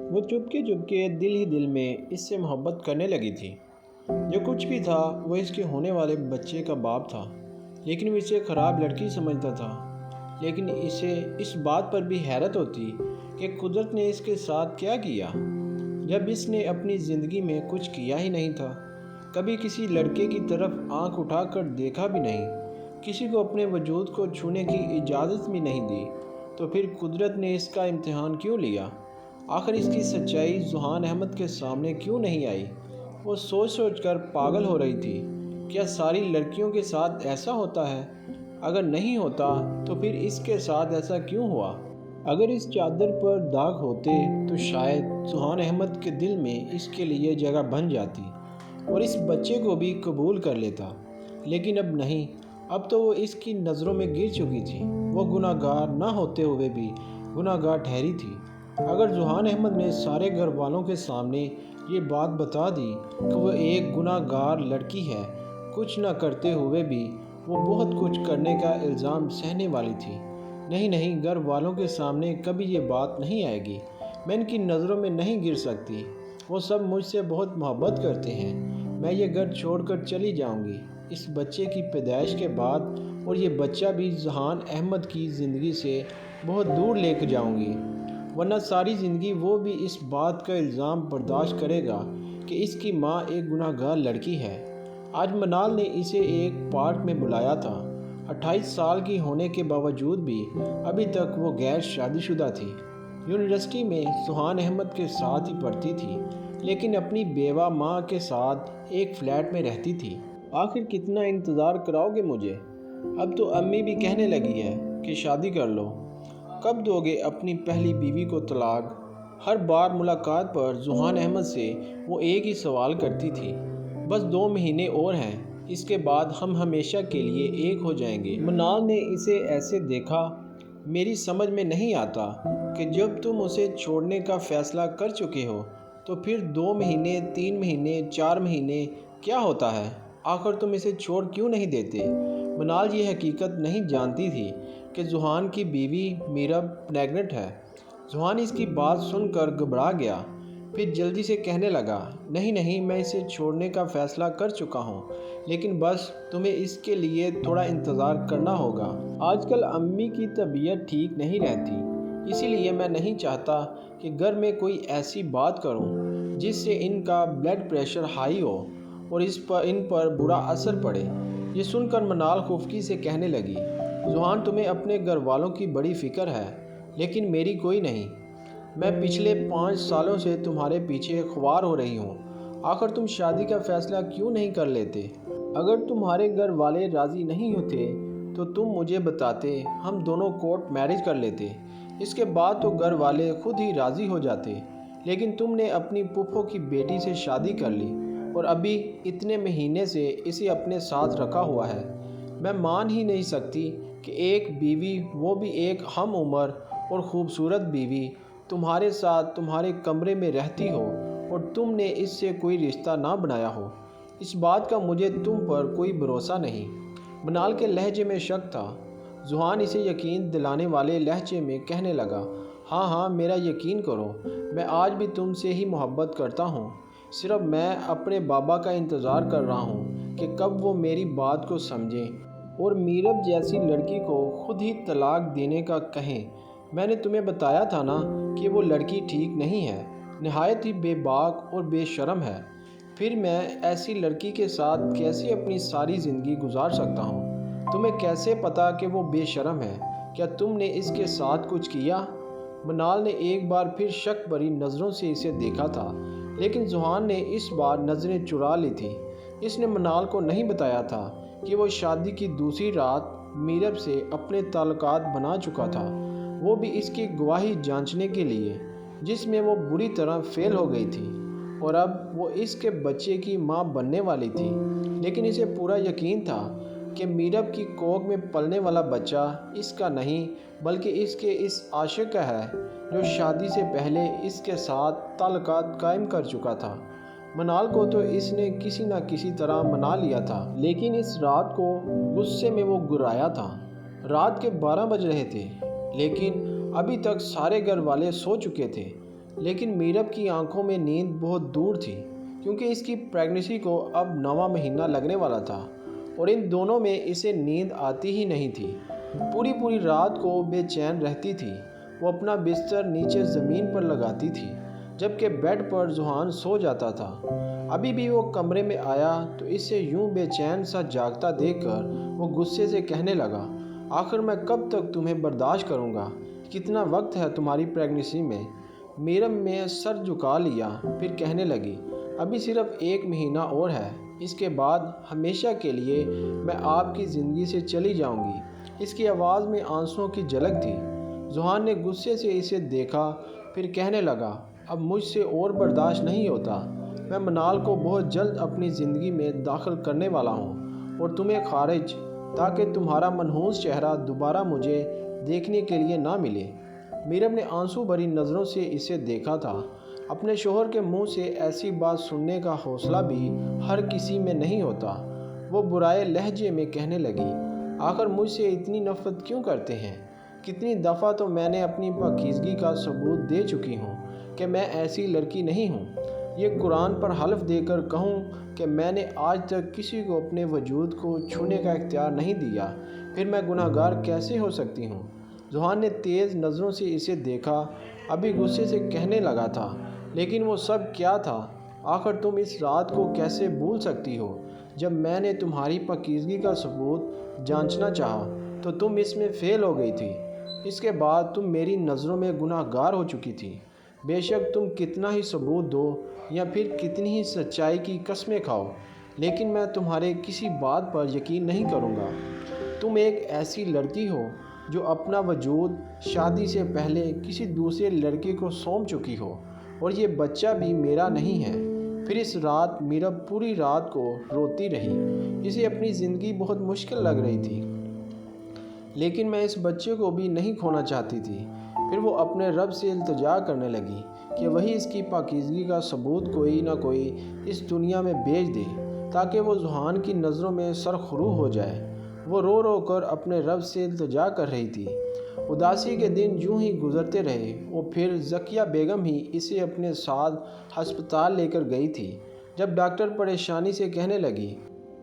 وہ چپکے چپکے دل ہی دل میں اس سے محبت کرنے لگی تھی۔ جو کچھ بھی تھا وہ اس کے ہونے والے بچے کا باپ تھا، لیکن وہ اسے خراب لڑکی سمجھتا تھا۔ لیکن اسے اس بات پر بھی حیرت ہوتی کہ قدرت نے اس کے ساتھ کیا کیا، جب اس نے اپنی زندگی میں کچھ کیا ہی نہیں تھا، کبھی کسی لڑکے کی طرف آنکھ اٹھا کر دیکھا بھی نہیں، کسی کو اپنے وجود کو چھونے کی اجازت بھی نہیں دی، تو پھر قدرت نے اس کا امتحان کیوں لیا؟ آخر اس کی سچائی ذوحان احمد کے سامنے کیوں نہیں آئی؟ وہ سوچ سوچ کر پاگل ہو رہی تھی۔ کیا ساری لڑکیوں کے ساتھ ایسا ہوتا ہے؟ اگر نہیں ہوتا تو پھر اس کے ساتھ ایسا کیوں ہوا؟ اگر اس چادر پر داغ ہوتے تو شاید ذوحان احمد کے دل میں اس کے لیے جگہ بن جاتی اور اس بچے کو بھی قبول کر لیتا، لیکن اب نہیں۔ اب تو وہ اس کی نظروں میں گر چکی تھی، وہ گناہ گار نہ ہوتے ہوئے بھی گناہ گار ٹھہری تھی۔ اگر ذوحان احمد نے سارے گھر والوں کے سامنے یہ بات بتا دی کہ وہ ایک گناہ گار لڑکی ہے، کچھ نہ کرتے ہوئے بھی وہ بہت کچھ کرنے کا الزام سہنے والی تھی۔ نہیں، گھر والوں کے سامنے کبھی یہ بات نہیں آئے گی، میں ان کی نظروں میں نہیں گر سکتی، وہ سب مجھ سے بہت محبت کرتے ہیں، میں یہ گھر چھوڑ کر چلی جاؤں گی اس بچے کی پیدائش کے بعد، اور یہ بچہ بھی ذوحان احمد کی زندگی سے بہت دور لے کے جاؤں گی، ورنہ ساری زندگی وہ بھی اس بات کا الزام برداشت کرے گا کہ اس کی ماں ایک گناہ گار لڑکی ہے۔ آج منال نے اسے ایک پارک میں بلایا تھا۔ 28 سال کی ہونے کے باوجود بھی ابھی تک وہ غیر شادی شدہ تھی۔ یونیورسٹی میں ذوحان احمد کے ساتھ ہی پڑھتی تھی، لیکن اپنی بیوہ ماں کے ساتھ ایک فلیٹ میں رہتی تھی۔ آخر کتنا انتظار کراؤ گے مجھے؟ اب تو امی بھی کہنے لگی ہے کہ شادی کر لو۔ کب دو گے اپنی پہلی بیوی کو طلاق؟ ہر بار ملاقات پر ذوحان احمد سے وہ ایک ہی سوال کرتی تھی، بس 2 مہینے اور ہیں، اس کے بعد ہم ہمیشہ کے لیے ایک ہو جائیں گے۔ منال نے اسے ایسے دیکھا۔ میری سمجھ میں نہیں آتا کہ جب تم اسے چھوڑنے کا فیصلہ کر چکے ہو تو پھر 2 مہینے، 3 مہینے، 4 مہینے کیا ہوتا ہے؟ آخر تم اسے چھوڑ کیوں نہیں دیتے؟ منال یہ حقیقت نہیں جانتی تھی کہ ذوحان کی بیوی میرب پریگننٹ ہے۔ ذوحان اس کی بات سن کر گھبرا گیا، پھر جلدی سے کہنے لگا، نہیں، میں اسے چھوڑنے کا فیصلہ کر چکا ہوں، لیکن بس تمہیں اس کے لیے تھوڑا انتظار کرنا ہوگا۔ آج کل امی کی طبیعت ٹھیک نہیں رہتی، اسی لیے میں نہیں چاہتا کہ گھر میں کوئی ایسی بات کروں جس سے ان کا بلڈ پریشر ہائی ہو اور ان پر برا اثر پڑے۔ یہ سن کر منال خفگی سے کہنے لگی، ذوحان تمہیں اپنے گھر والوں کی بڑی فکر ہے، لیکن میری کوئی نہیں۔ میں پچھلے 5 سالوں سے تمہارے پیچھے خوار ہو رہی ہوں، آخر تم شادی کا فیصلہ کیوں نہیں کر لیتے؟ اگر تمہارے گھر والے راضی نہیں ہوتے تو تم مجھے بتاتے، ہم دونوں کورٹ میرج کر لیتے، اس کے بعد تو گھر والے خود ہی راضی ہو جاتے، لیکن تم نے اپنی پھپھو کی بیٹی سے شادی کر لی اور ابھی اتنے مہینے سے اسے اپنے ساتھ رکھا ہوا ہے۔ میں مان ہی نہیں سکتی کہ ایک بیوی، وہ بھی ایک ہم عمر اور خوبصورت بیوی، تمہارے ساتھ تمہارے کمرے میں رہتی ہو اور تم نے اس سے کوئی رشتہ نہ بنایا ہو۔ اس بات کا مجھے تم پر کوئی بھروسہ نہیں۔ منال کے لہجے میں شک تھا۔ ذوحان اسے یقین دلانے والے لہجے میں کہنے لگا، ہاں، میرا یقین کرو، میں آج بھی تم سے ہی محبت کرتا ہوں، صرف میں اپنے بابا کا انتظار کر رہا ہوں کہ کب وہ میری بات کو سمجھیں اور میرب جیسی لڑکی کو خود ہی طلاق دینے کا کہیں۔ میں نے تمہیں بتایا تھا نا کہ وہ لڑکی ٹھیک نہیں ہے، نہایت ہی بے باک اور بے شرم ہے، پھر میں ایسی لڑکی کے ساتھ کیسے اپنی ساری زندگی گزار سکتا ہوں؟ تمہیں کیسے پتا کہ وہ بے شرم ہے؟ کیا تم نے اس کے ساتھ کچھ کیا؟ منال نے ایک بار پھر شک بھری نظروں سے اسے دیکھا تھا، لیکن ذوحان نے اس بار نظریں چرا لی تھی۔ اس نے منال کو نہیں بتایا تھا کہ وہ شادی کی دوسری رات میرب سے اپنے تعلقات بنا چکا تھا، وہ بھی اس کی گواہی جانچنے کے لیے، جس میں وہ بری طرح فیل ہو گئی تھی، اور اب وہ اس کے بچے کی ماں بننے والی تھی۔ لیکن اسے پورا یقین تھا کہ میرب کی کوکھ میں پلنے والا بچہ اس کا نہیں بلکہ اس عاشق کا ہے جو شادی سے پہلے اس کے ساتھ تعلقات قائم کر چکا تھا۔ منال کو تو اس نے کسی نہ کسی طرح منا لیا تھا، لیکن اس رات کو غصے میں وہ گرایا تھا۔ رات کے 12 بج رہے تھے، لیکن ابھی تک سارے گھر والے سو چکے تھے۔ لیکن میرب کی آنکھوں میں نیند بہت دور تھی، کیونکہ اس کی پریگننسی کو اب 9واں مہینہ لگنے والا تھا اور ان دونوں میں اسے نیند آتی ہی نہیں تھی۔ پوری رات کو بے چین رہتی تھی۔ وہ اپنا بستر نیچے زمین پر لگاتی تھی، جبکہ بیڈ پر ذوحان سو جاتا تھا۔ ابھی بھی وہ کمرے میں آیا تو اسے یوں بے چین سا جاگتا دیکھ کر وہ غصے سے کہنے لگا، آخر میں کب تک تمہیں برداشت کروں گا؟ کتنا وقت ہے تمہاری پریگننسی میں؟ میرب میں سر جھکا لیا، پھر کہنے لگی، ابھی صرف 1 مہینہ اور ہے، اس کے بعد ہمیشہ کے لیے میں آپ کی زندگی سے چلی جاؤں گی۔ اس کی آواز میں آنسوؤں کی جھلک تھی۔ ذوحان نے غصے سے اسے دیکھا، پھر کہنے لگا، اب مجھ سے اور برداشت نہیں ہوتا۔ میں منال کو بہت جلد اپنی زندگی میں داخل کرنے والا ہوں اور تمہیں خارج، تاکہ تمہارا منحوس چہرہ دوبارہ مجھے دیکھنے کے لیے نہ ملے۔ میرب نے آنسو بھری نظروں سے اسے دیکھا تھا۔ اپنے شوہر کے منہ سے ایسی بات سننے کا حوصلہ بھی ہر کسی میں نہیں ہوتا۔ وہ برائے لہجے میں کہنے لگی، آخر مجھ سے اتنی نفرت کیوں کرتے ہیں؟ کتنی دفعہ تو میں نے اپنی پاکیزگی کا ثبوت دے چکی ہوں کہ میں ایسی لڑکی نہیں ہوں۔ یہ قرآن پر حلف دے کر کہوں کہ میں نے آج تک کسی کو اپنے وجود کو چھونے کا اختیار نہیں دیا، پھر میں گناہ گار کیسے ہو سکتی ہوں؟ ذوحان نے تیز نظروں سے اسے دیکھا، ابھی غصے سے کہنے لگا تھا، لیکن وہ سب کیا تھا؟ آخر تم اس رات کو کیسے بھول سکتی ہو؟ جب میں نے تمہاری پاکیزگی کا ثبوت جانچنا چاہا تو تم اس میں فیل ہو گئی تھی۔ اس کے بعد تم میری نظروں میں گناہ گار ہو چکی تھی۔ بے شک تم کتنا ہی ثبوت دو یا پھر کتنی ہی سچائی کی قسمیں کھاؤ، لیکن میں تمہارے کسی بات پر یقین نہیں کروں گا۔ تم ایک ایسی لڑکی ہو جو اپنا وجود شادی سے پہلے کسی دوسرے لڑکے کو سونپ چکی ہو، اور یہ بچہ بھی میرا نہیں ہے۔ پھر اس رات میرب پوری رات کو روتی رہی۔ اسے اپنی زندگی بہت مشکل لگ رہی تھی، لیکن میں اس بچے کو بھی نہیں کھونا چاہتی تھی۔ پھر وہ اپنے رب سے التجا کرنے لگی کہ وہی اس کی پاکیزگی کا ثبوت کوئی نہ کوئی اس دنیا میں بھیج دے، تاکہ وہ ذوحان کی نظروں میں سرخرو ہو جائے۔ وہ رو کر اپنے رب سے التجا کر رہی تھی۔ اداسی کے دن یوں ہی گزرتے رہے اور پھر ذکیہ بیگم ہی اسے اپنے ساتھ ہسپتال لے کر گئی تھی۔ جب ڈاکٹر پریشانی سے کہنے لگی،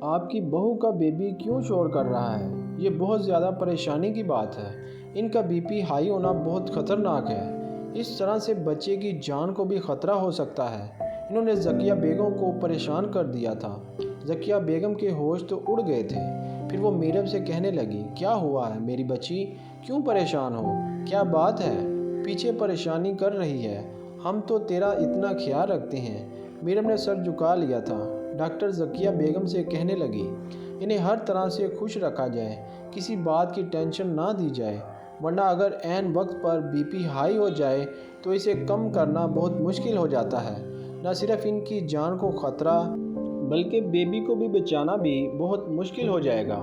آپ کی بہو کا بیبی کیوں شور کر رہا ہے؟ یہ بہت زیادہ پریشانی کی بات ہے۔ ان کا بی پی ہائی ہونا بہت خطرناک ہے۔ اس طرح سے بچے کی جان کو بھی خطرہ ہو سکتا ہے۔ انہوں نے ذکیہ بیگم کو پریشان کر دیا تھا۔ ذکیہ بیگم کے ہوش تو اڑ گئے تھے۔ پھر وہ میرب سے کہنے لگی، کیا ہوا ہے میری بچی؟ کیوں پریشان ہو؟ کیا بات ہے؟ پیچھے پریشانی کر رہی ہے؟ ہم تو تیرا اتنا خیال رکھتے ہیں۔ میرب نے سر جھکا لیا تھا۔ ڈاکٹر ذکیہ بیگم سے کہنے لگی، انہیں ہر طرح سے خوش رکھا جائے، کسی بات کی ٹینشن نہ دی جائے، ورنہ اگر عین وقت پر بی پی ہائی ہو جائے تو اسے کم کرنا بہت مشکل ہو جاتا ہے۔ نہ صرف ان کی جان کو خطرہ، بلکہ بیبی کو بھی بچانا بھی بہت مشکل ہو جائے گا۔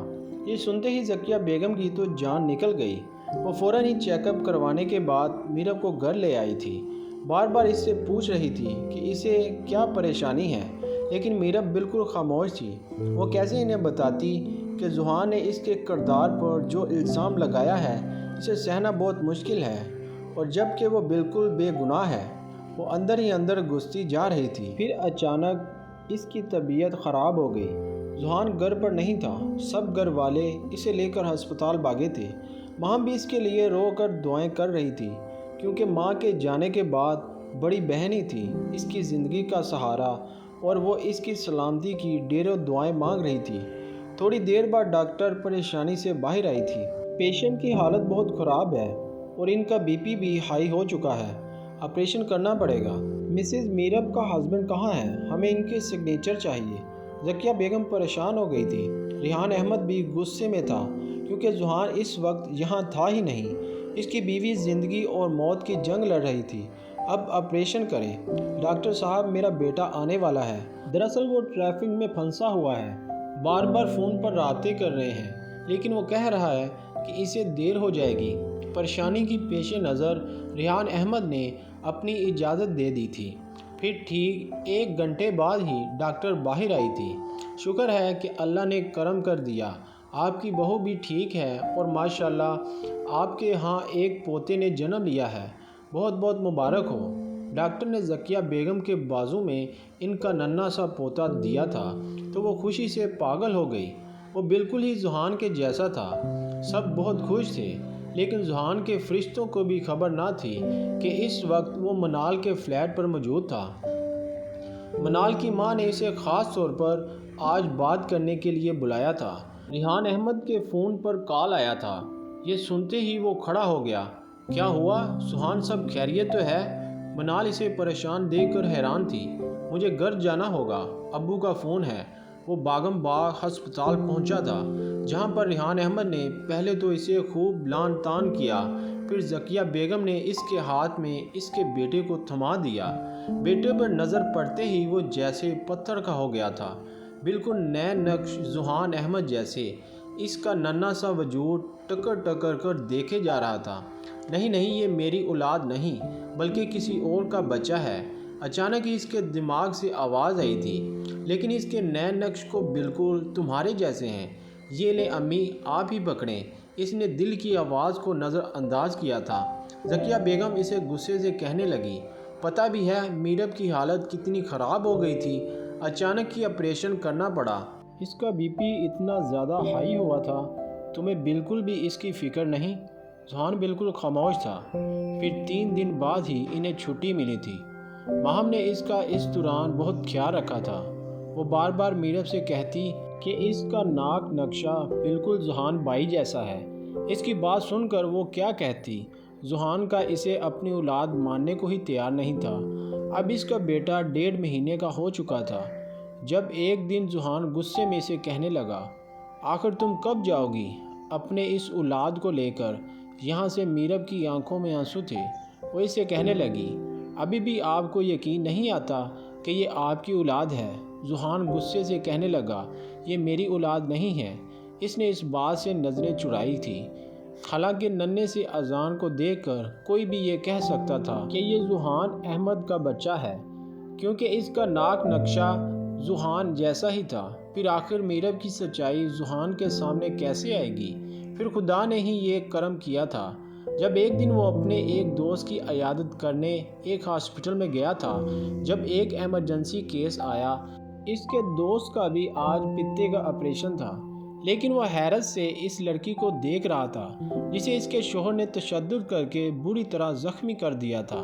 یہ سنتے ہی ذکیہ بیگم کی تو جان نکل گئی۔ وہ فوراً ہی چیک اپ کروانے کے بعد میرب کو گھر لے آئی تھی۔ بار اس سے پوچھ رہی تھی کہ اسے کیا پریشانی ہے، لیکن میرب بالکل خاموش تھی۔ وہ کیسے انہیں بتاتی کہ ذوحان نے اس کے کردار پر جو الزام لگایا ہے اسے سہنا بہت مشکل ہے، اور جب کہ وہ بالکل بے گناہ ہے۔ وہ اندر ہی اندر گھستی جا رہی تھی۔ پھر اچانک اس کی طبیعت خراب ہو گئی۔ ذوحان گھر پر نہیں تھا۔ سب گھر والے اسے لے کر ہسپتال بھاگے تھے۔ ماں بھی اس کے لیے رو کر دعائیں کر رہی تھی، کیونکہ ماں کے جانے کے بعد بڑی بہن ہی تھی اس کی زندگی کا سہارا، اور وہ اس کی سلامتی کی ڈھیروں دعائیں مانگ رہی تھی۔ تھوڑی دیر بعد ڈاکٹر پریشانی سے باہر آئی تھی۔ پیشنٹ کی حالت بہت خراب ہے اور ان کا بی پی بھی ہائی ہو چکا ہے، آپریشن کرنا پڑے گا۔ مسز میرب کا ہسبینڈ کہاں ہے؟ ہمیں ان کے سگنیچر چاہیے۔ ذکیہ بیگم پریشان ہو گئی تھی۔ ریحان احمد بھی غصے میں تھا، کیونکہ ذوحان اس وقت یہاں تھا ہی نہیں۔ اس کی بیوی زندگی اور موت کی جنگ لڑ رہی تھی۔ اب آپریشن کریں۔ ڈاکٹر صاحب، میرا بیٹا آنے والا ہے۔ دراصل وہ ٹریفک میں پھنسا ہوا ہے۔ بار فون پر رابطے کر رہے ہیں، لیکن وہ کہہ رہا ہے کہ اسے دیر ہو جائے گی۔ پریشانی کی پیش نظر ریحان احمد نے اپنی اجازت دے دی تھی۔ پھر ٹھیک 1 گھنٹے بعد ہی ڈاکٹر باہر آئی تھی۔ شکر ہے کہ اللہ نے کرم کر دیا، آپ کی بہو بھی ٹھیک ہے، اور ماشاءاللہ آپ کے ہاں ایک پوتے نے جنم لیا ہے، بہت بہت مبارک ہو۔ ڈاکٹر نے ذکیہ بیگم کے بازو میں ان کا ننھا سا پوتا دیا تھا تو وہ خوشی سے پاگل ہو گئی۔ وہ بالکل ہی ذوحان کے جیسا تھا۔ سب بہت خوش تھے، لیکن ذوحان کے فرشتوں کو بھی خبر نہ تھی کہ اس وقت وہ منال کے فلیٹ پر موجود تھا۔ منال کی ماں نے اسے خاص طور پر آج بات کرنے کے لیے بلایا تھا۔ ریحان احمد کے فون پر کال آیا تھا۔ یہ سنتے ہی وہ کھڑا ہو گیا۔ کیا ہوا ذوحان، سب خیریت تو ہے؟ منال اسے پریشان دیکھ کر حیران تھی۔ مجھے گھر جانا ہوگا، ابو کا فون ہے۔ وہ باغم باغ ہسپتال پہنچا تھا، جہاں پر ریحان احمد نے پہلے تو اسے خوب لان تان کیا، پھر ذکیہ بیگم نے اس کے ہاتھ میں اس کے بیٹے کو تھما دیا۔ بیٹے پر نظر پڑتے ہی وہ جیسے پتھر کا ہو گیا تھا، بالکل نئے نقش ذوحان احمد جیسے۔ اس کا ننھا سا وجود ٹکر ٹکر کر دیکھے جا رہا تھا۔ نہیں نہیں، یہ میری اولاد نہیں بلکہ کسی اور کا بچہ ہے۔ اچانک ہی اس کے دماغ سے آواز آئی تھی، لیکن اس کے نئے نقش کو بالکل تمہارے جیسے ہیں۔ یہ لیں امی، آپ ہی پکڑیں۔ اس نے دل کی آواز کو نظر انداز کیا تھا۔ ذکیہ بیگم اسے غصے سے کہنے لگی، پتہ بھی ہے میرب کی حالت کتنی خراب ہو گئی تھی، اچانک ہی آپریشن کرنا پڑا۔ اس کا بی پی اتنا زیادہ ہائی ہوا تھا، تمہیں بالکل بھی اس کی فکر نہیں؟ ذوحان بالکل خاموش تھا۔ پھر 3 دن بعد ہی انہیں چھٹی ملی تھی۔ ماہم نے اس کا اس دوران بہت خیال رکھا تھا۔ وہ بار بار میرب سے کہتی کہ اس کا ناک نقشہ بالکل ذوحان بھائی جیسا ہے۔ اس کی بات سن کر وہ کیا کہتی، ذوحان کا اسے اپنی اولاد ماننے کو ہی تیار نہیں تھا۔ اب اس کا بیٹا 1.5 مہینے کا ہو چکا تھا، جب ایک دن ذوحان غصے میں اسے کہنے لگا، آخر تم کب جاؤ گی اپنے اس اولاد کو لے کر یہاں سے؟ میرب کی آنکھوں میں آنسو تھے۔ وہ اسے کہنے لگی، ابھی بھی آپ کو یقین نہیں آتا کہ یہ آپ کی اولاد ہے؟ ذوحان غصے سے کہنے لگا، یہ میری اولاد نہیں ہے۔ اس نے اس بات سے نظریں چرائی تھی، حالانکہ ننھے سے اذان کو دیکھ کر کوئی بھی یہ کہہ سکتا تھا کہ یہ ذوحان احمد کا بچہ ہے، کیونکہ اس کا ناک نقشہ ذوحان جیسا ہی تھا۔ پھر آخر میرب کی سچائی ذوحان کے سامنے کیسے آئے گی؟ پھر خدا نے ہی یہ کرم کیا تھا۔ جب ایک دن وہ اپنے ایک دوست کی عیادت کرنے ایک ہاسپٹل میں گیا تھا، جب ایک ایمرجنسی کیس آیا۔ اس کے دوست کا بھی آج پتے کا آپریشن تھا، لیکن وہ حیرت سے اس لڑکی کو دیکھ رہا تھا جسے اس کے شوہر نے تشدد کر کے بری طرح زخمی کر دیا تھا۔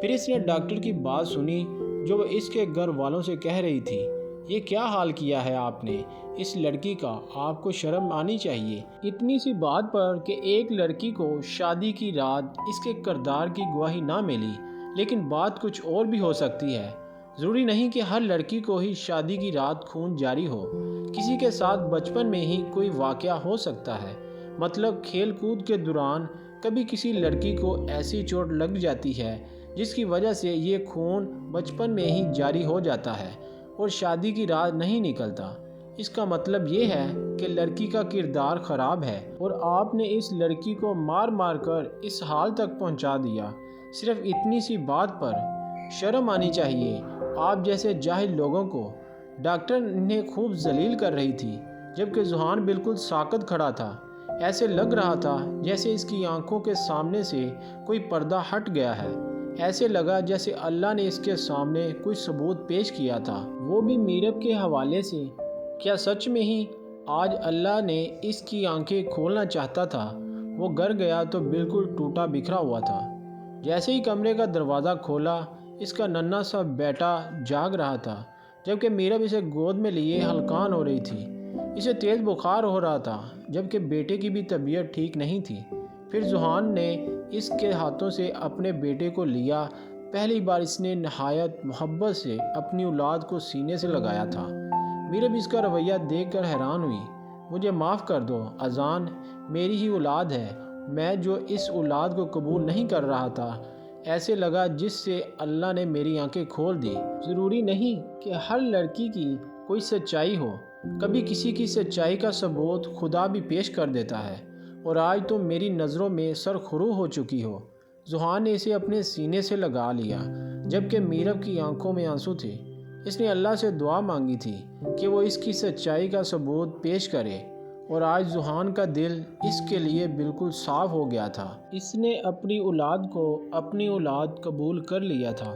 پھر اس نے ڈاکٹر کی بات سنی جو وہ اس کے گھر والوں سے کہہ رہی تھی، یہ کیا حال کیا ہے آپ نے اس لڑکی کا، آپ کو شرم آنی چاہیے۔ اتنی سی بات پر کہ ایک لڑکی کو شادی کی رات اس کے کردار کی گواہی نہ ملی، لیکن بات کچھ اور بھی ہو سکتی ہے۔ ضروری نہیں کہ ہر لڑکی کو ہی شادی کی رات خون جاری ہو، کسی کے ساتھ بچپن میں ہی کوئی واقعہ ہو سکتا ہے۔ مطلب کھیل کود کے دوران کبھی کسی لڑکی کو ایسی چوٹ لگ جاتی ہے جس کی وجہ سے یہ خون بچپن میں ہی جاری ہو جاتا ہے اور شادی کی رات نہیں نکلتا۔ اس کا مطلب یہ ہے کہ لڑکی کا کردار خراب ہے اور آپ نے اس لڑکی کو مار مار کر اس حال تک پہنچا دیا، صرف اتنی سی بات پر۔ شرم آنی چاہیے آپ جیسے جاہل لوگوں کو۔ ڈاکٹر انہیں خوب ذلیل کر رہی تھی، جبکہ ذوحان بالکل ساکت کھڑا تھا۔ ایسے لگ رہا تھا جیسے اس کی آنکھوں کے سامنے سے کوئی پردہ ہٹ گیا ہے۔ ایسے لگا جیسے اللہ نے اس کے سامنے کوئی ثبوت پیش کیا تھا، وہ بھی میرب کے حوالے سے۔ کیا سچ میں ہی آج اللہ نے اس کی آنکھیں کھولنا چاہتا تھا؟ وہ گھر گیا تو بالکل ٹوٹا بکھرا ہوا تھا۔ جیسے ہی کمرے کا دروازہ کھولا، اس کا ننھا سا بیٹا جاگ رہا تھا، جبکہ میرب اسے گود میں لیے ہلکان ہو رہی تھی۔ اسے تیز بخار ہو رہا تھا، جبکہ بیٹے کی بھی طبیعت ٹھیک نہیں تھی۔ پھر ذوحان نے اس کے ہاتھوں سے اپنے بیٹے کو لیا۔ پہلی بار اس نے نہایت محبت سے اپنی اولاد کو سینے سے لگایا تھا۔ میرب اس کا رویہ دیکھ کر حیران ہوئی۔ مجھے معاف کر دو اذان، میری ہی اولاد ہے، میں جو اس اولاد کو قبول نہیں کر رہا تھا، ایسے لگا جس سے اللہ نے میری آنکھیں کھول دی۔ ضروری نہیں کہ ہر لڑکی کی کوئی سچائی ہو، کبھی کسی کی سچائی کا ثبوت خدا بھی پیش کر دیتا ہے، اور آج تم میری نظروں میں سرخرو ہو چکی ہو۔ ذوحان نے اسے اپنے سینے سے لگا لیا، جبکہ میرب کی آنکھوں میں آنسو تھے۔ اس نے اللہ سے دعا مانگی تھی کہ وہ اس کی سچائی کا ثبوت پیش کرے اور آج ذوحان کا دل اس کے لیے بالکل صاف ہو گیا تھا۔ اس نے اپنی اولاد کو اپنی اولاد قبول کر لیا تھا۔